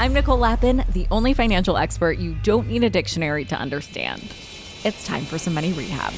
I'm Nicole Lappin, the only financial expert you don't need a dictionary to understand. It's time for some money rehab.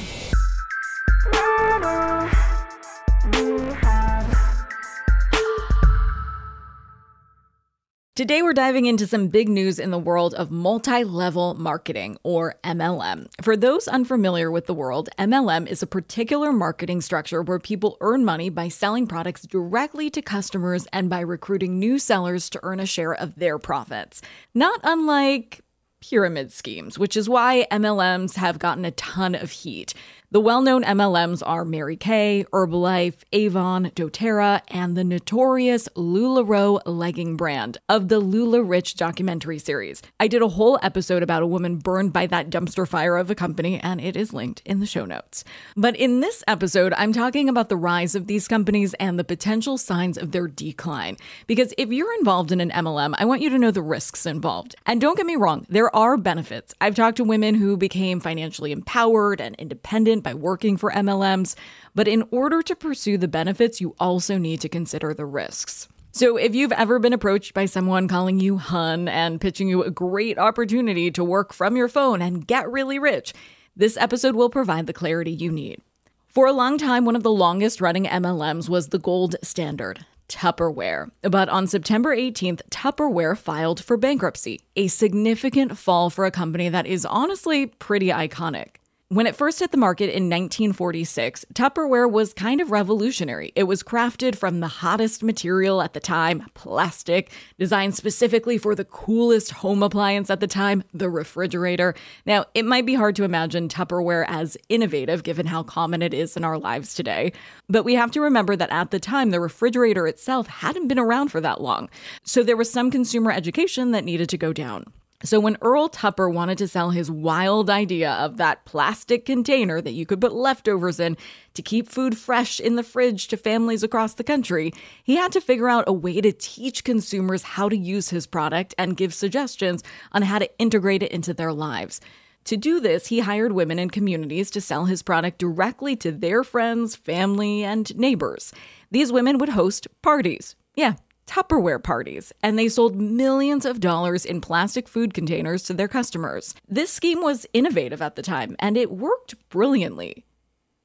Today, we're diving into some big news in the world of multi-level marketing, or MLM. For those unfamiliar with the world, MLM is a particular marketing structure where people earn money by selling products directly to customers and by recruiting new sellers to earn a share of their profits. Not unlike pyramid schemes, which is why MLMs have gotten a ton of heat. The well-known MLMs are Mary Kay, Herbalife, Avon, doTERRA, and the notorious LuLaRoe legging brand of the LuLaRich documentary series. I did a whole episode about a woman burned by that dumpster fire of a company, and it is linked in the show notes. But in this episode, I'm talking about the rise of these companies and the potential signs of their decline. Because if you're involved in an MLM, I want you to know the risks involved. And don't get me wrong, there are benefits. I've talked to women who became financially empowered and independent by working for MLMs, but in order to pursue the benefits, you also need to consider the risks. So if you've ever been approached by someone calling you hun and pitching you a great opportunity to work from your phone and get really rich, this episode will provide the clarity you need. For a long time, one of the longest running MLMs was the gold standard, Tupperware. But on September 18th, Tupperware filed for bankruptcy, a significant fall for a company that is honestly pretty iconic. When it first hit the market in 1946, Tupperware was kind of revolutionary. It was crafted from the hottest material at the time, plastic, designed specifically for the coolest home appliance at the time, the refrigerator. Now, it might be hard to imagine Tupperware as innovative given how common it is in our lives today, but we have to remember that at the time, the refrigerator itself hadn't been around for that long. So there was some consumer education that needed to go down. So when Earl Tupper wanted to sell his wild idea of that plastic container that you could put leftovers in to keep food fresh in the fridge to families across the country, he had to figure out a way to teach consumers how to use his product and give suggestions on how to integrate it into their lives. To do this, he hired women in communities to sell his product directly to their friends, family, and neighbors. These women would host parties. Yeah, Tupperware parties, and they sold millions of dollars in plastic food containers to their customers. This scheme was innovative at the time, and it worked brilliantly.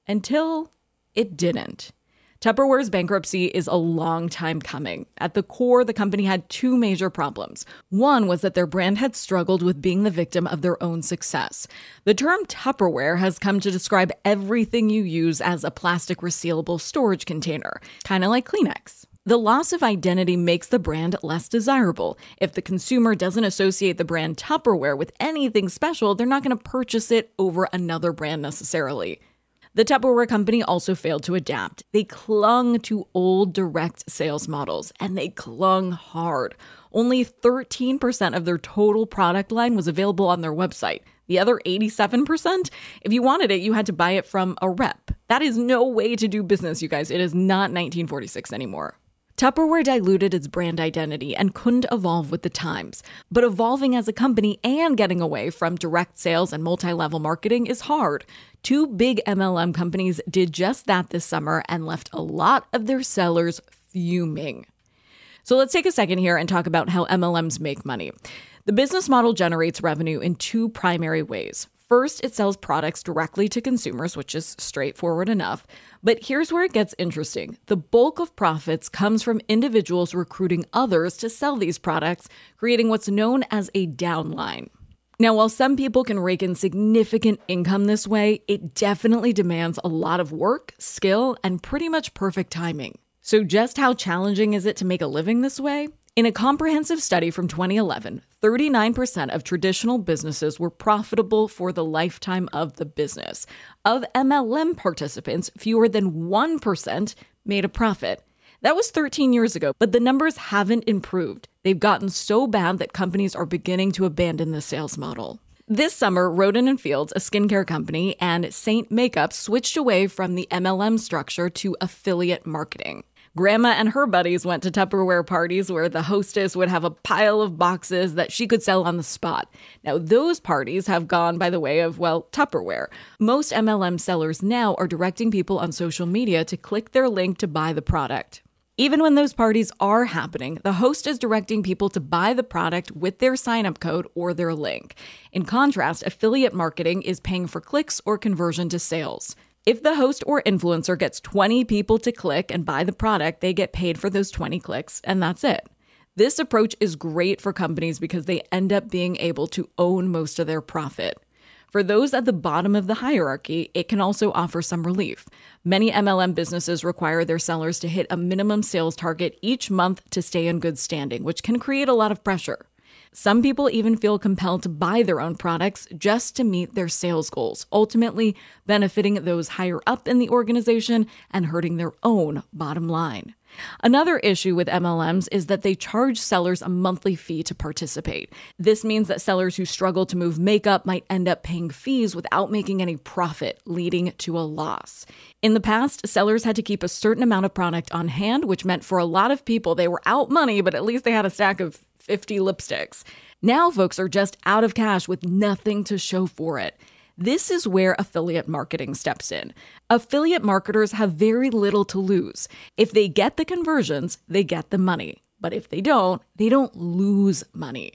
Until it didn't. Tupperware's bankruptcy is a long time coming. At the core, the company had two major problems. One was that their brand had struggled with being the victim of their own success. The term Tupperware has come to describe everything you use as a plastic resealable storage container, kind of like Kleenex. The loss of identity makes the brand less desirable. If the consumer doesn't associate the brand Tupperware with anything special, they're not going to purchase it over another brand necessarily. The Tupperware company also failed to adapt. They clung to old direct sales models, and they clung hard. Only 13% of their total product line was available on their website. The other 87%, if you wanted it, you had to buy it from a rep. That is no way to do business, you guys. It is not 1946 anymore. Tupperware diluted its brand identity and couldn't evolve with the times. But evolving as a company and getting away from direct sales and multi-level marketing is hard. Two big MLM companies did just that this summer and left a lot of their sellers fuming. So let's take a second here and talk about how MLMs make money. The business model generates revenue in two primary ways. First, it sells products directly to consumers, which is straightforward enough. But here's where it gets interesting. The bulk of profits comes from individuals recruiting others to sell these products, creating what's known as a downline. Now, while some people can rake in significant income this way, it definitely demands a lot of work, skill, and pretty much perfect timing. So just how challenging is it to make a living this way? In a comprehensive study from 2011, 39% of traditional businesses were profitable for the lifetime of the business. Of MLM participants, fewer than 1% made a profit. That was 13 years ago, but the numbers haven't improved. They've gotten so bad that companies are beginning to abandon the sales model. This summer, Roden & Fields, a skincare company, and Saint Makeup switched away from the MLM structure to affiliate marketing. Grandma and her buddies went to Tupperware parties where the hostess would have a pile of boxes that she could sell on the spot. Now, those parties have gone by the way of, well, Tupperware. Most MLM sellers now are directing people on social media to click their link to buy the product. Even when those parties are happening, the host is directing people to buy the product with their sign-up code or their link. In contrast, affiliate marketing is paying for clicks or conversion to sales. If the host or influencer gets 20 people to click and buy the product, they get paid for those 20 clicks, and that's it. This approach is great for companies because they end up being able to own most of their profit. For those at the bottom of the hierarchy, it can also offer some relief. Many MLM businesses require their sellers to hit a minimum sales target each month to stay in good standing, which can create a lot of pressure. Some people even feel compelled to buy their own products just to meet their sales goals, ultimately benefiting those higher up in the organization and hurting their own bottom line. Another issue with MLMs is that they charge sellers a monthly fee to participate. This means that sellers who struggle to move makeup might end up paying fees without making any profit, leading to a loss. In the past, sellers had to keep a certain amount of product on hand, which meant for a lot of people they were out money, but at least they had a stack of 50 lipsticks. Now folks are just out of cash with nothing to show for it. This is where affiliate marketing steps in. Affiliate marketers have very little to lose. If they get the conversions, they get the money. But if they don't lose money.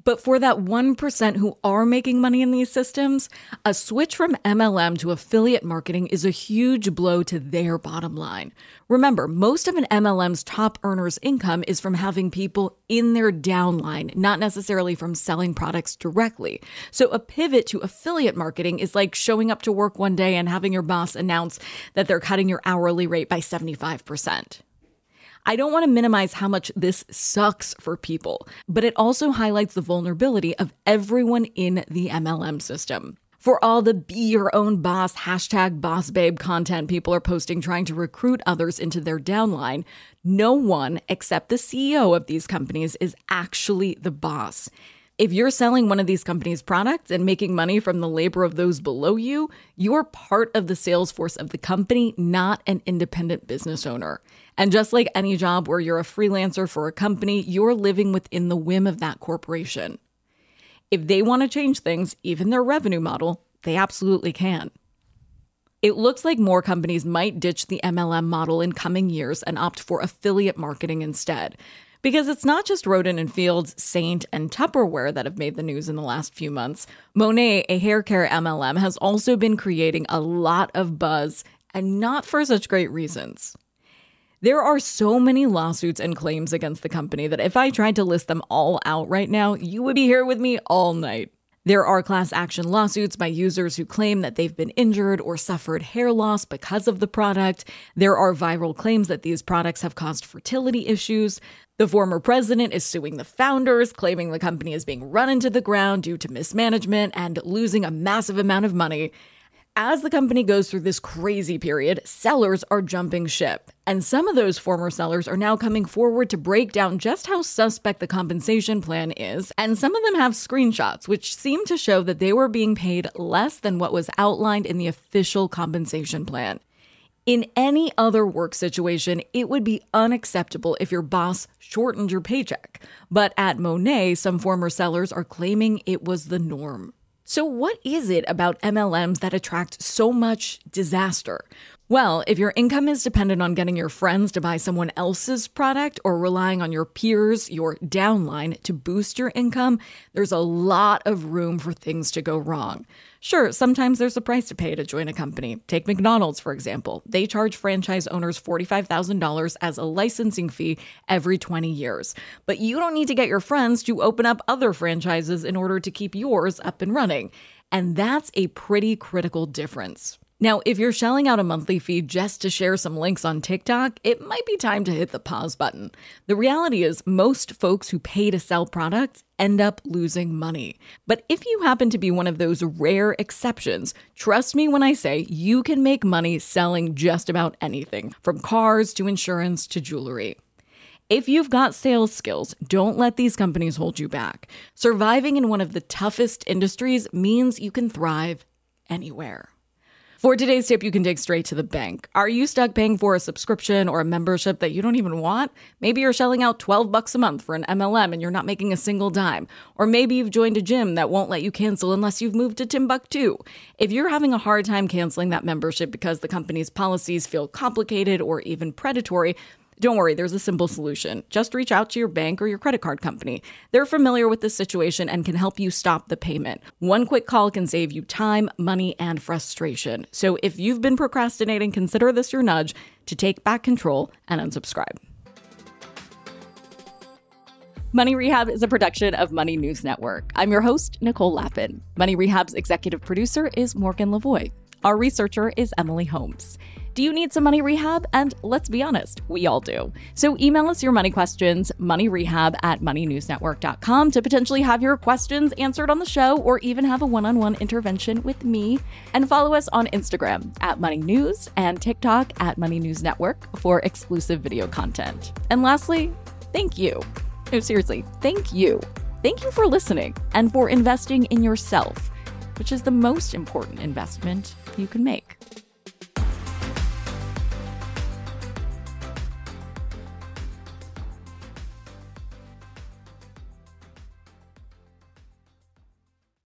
But for that 1% who are making money in these systems, a switch from MLM to affiliate marketing is a huge blow to their bottom line. Remember, most of an MLM's top earner's income is from having people in their downline, not necessarily from selling products directly. So a pivot to affiliate marketing is like showing up to work one day and having your boss announce that they're cutting your hourly rate by 75%. I don't want to minimize how much this sucks for people, but it also highlights the vulnerability of everyone in the MLM system. For all the be your own boss, #bossbabe content people are posting trying to recruit others into their downline, no one except the CEO of these companies is actually the boss. If you're selling one of these companies' products and making money from the labor of those below you, you're part of the sales force of the company, not an independent business owner. And just like any job where you're a freelancer for a company, you're living within the whim of that corporation. If they want to change things, even their revenue model, they absolutely can. It looks like more companies might ditch the MLM model in coming years and opt for affiliate marketing instead. Because it's not just Roden & Fields, Saint, and Tupperware that have made the news in the last few months. MONAT, a hair care MLM, has also been creating a lot of buzz, and not for such great reasons. There are so many lawsuits and claims against the company that if I tried to list them all out right now, you would be here with me all night. There are class action lawsuits by users who claim that they've been injured or suffered hair loss because of the product. There are viral claims that these products have caused fertility issues. The former president is suing the founders, claiming the company is being run into the ground due to mismanagement and losing a massive amount of money. As the company goes through this crazy period, sellers are jumping ship. And some of those former sellers are now coming forward to break down just how suspect the compensation plan is. And some of them have screenshots, which seem to show that they were being paid less than what was outlined in the official compensation plan. In any other work situation, it would be unacceptable if your boss shortened your paycheck. But at MONAT, some former sellers are claiming it was the norm. So what is it about MLMs that attract so much disaster? Well, if your income is dependent on getting your friends to buy someone else's product or relying on your peers, your downline, to boost your income, there's a lot of room for things to go wrong. Sure, sometimes there's a price to pay to join a company. Take McDonald's, for example. They charge franchise owners $45,000 as a licensing fee every 20 years. But you don't need to get your friends to open up other franchises in order to keep yours up and running. And that's a pretty critical difference. Now, if you're shelling out a monthly fee just to share some links on TikTok, it might be time to hit the pause button. The reality is most folks who pay to sell products end up losing money. But if you happen to be one of those rare exceptions, trust me when I say you can make money selling just about anything, from cars to insurance to jewelry. If you've got sales skills, don't let these companies hold you back. Surviving in one of the toughest industries means you can thrive anywhere. For today's tip, you can dig straight to the bank. Are you stuck paying for a subscription or a membership that you don't even want? Maybe you're shelling out $12 a month for an MLM and you're not making a single dime. Or maybe you've joined a gym that won't let you cancel unless you've moved to Timbuktu. If you're having a hard time canceling that membership because the company's policies feel complicated or even predatory, Don't worry, there's a simple solution. Just reach out to your bank or your credit card company. They're familiar with the situation and can help you stop the payment. One quick call can save you time, money, and frustration. So if you've been procrastinating, consider this your nudge to take back control and unsubscribe. Money Rehab is a production of Money News Network. I'm your host, Nicole Lappin. Money Rehab's executive producer is Morgan Lavoie. Our researcher is Emily Holmes. Do you need some money rehab? And let's be honest, we all do. So email us your money questions, moneyrehab@moneynewsnetwork.com, to potentially have your questions answered on the show or even have a one-on-one intervention with me. And follow us on Instagram @moneynews and TikTok @moneynewsnetwork for exclusive video content. And lastly, thank you. No, seriously, thank you. Thank you for listening and for investing in yourself, which is the most important investment you can make.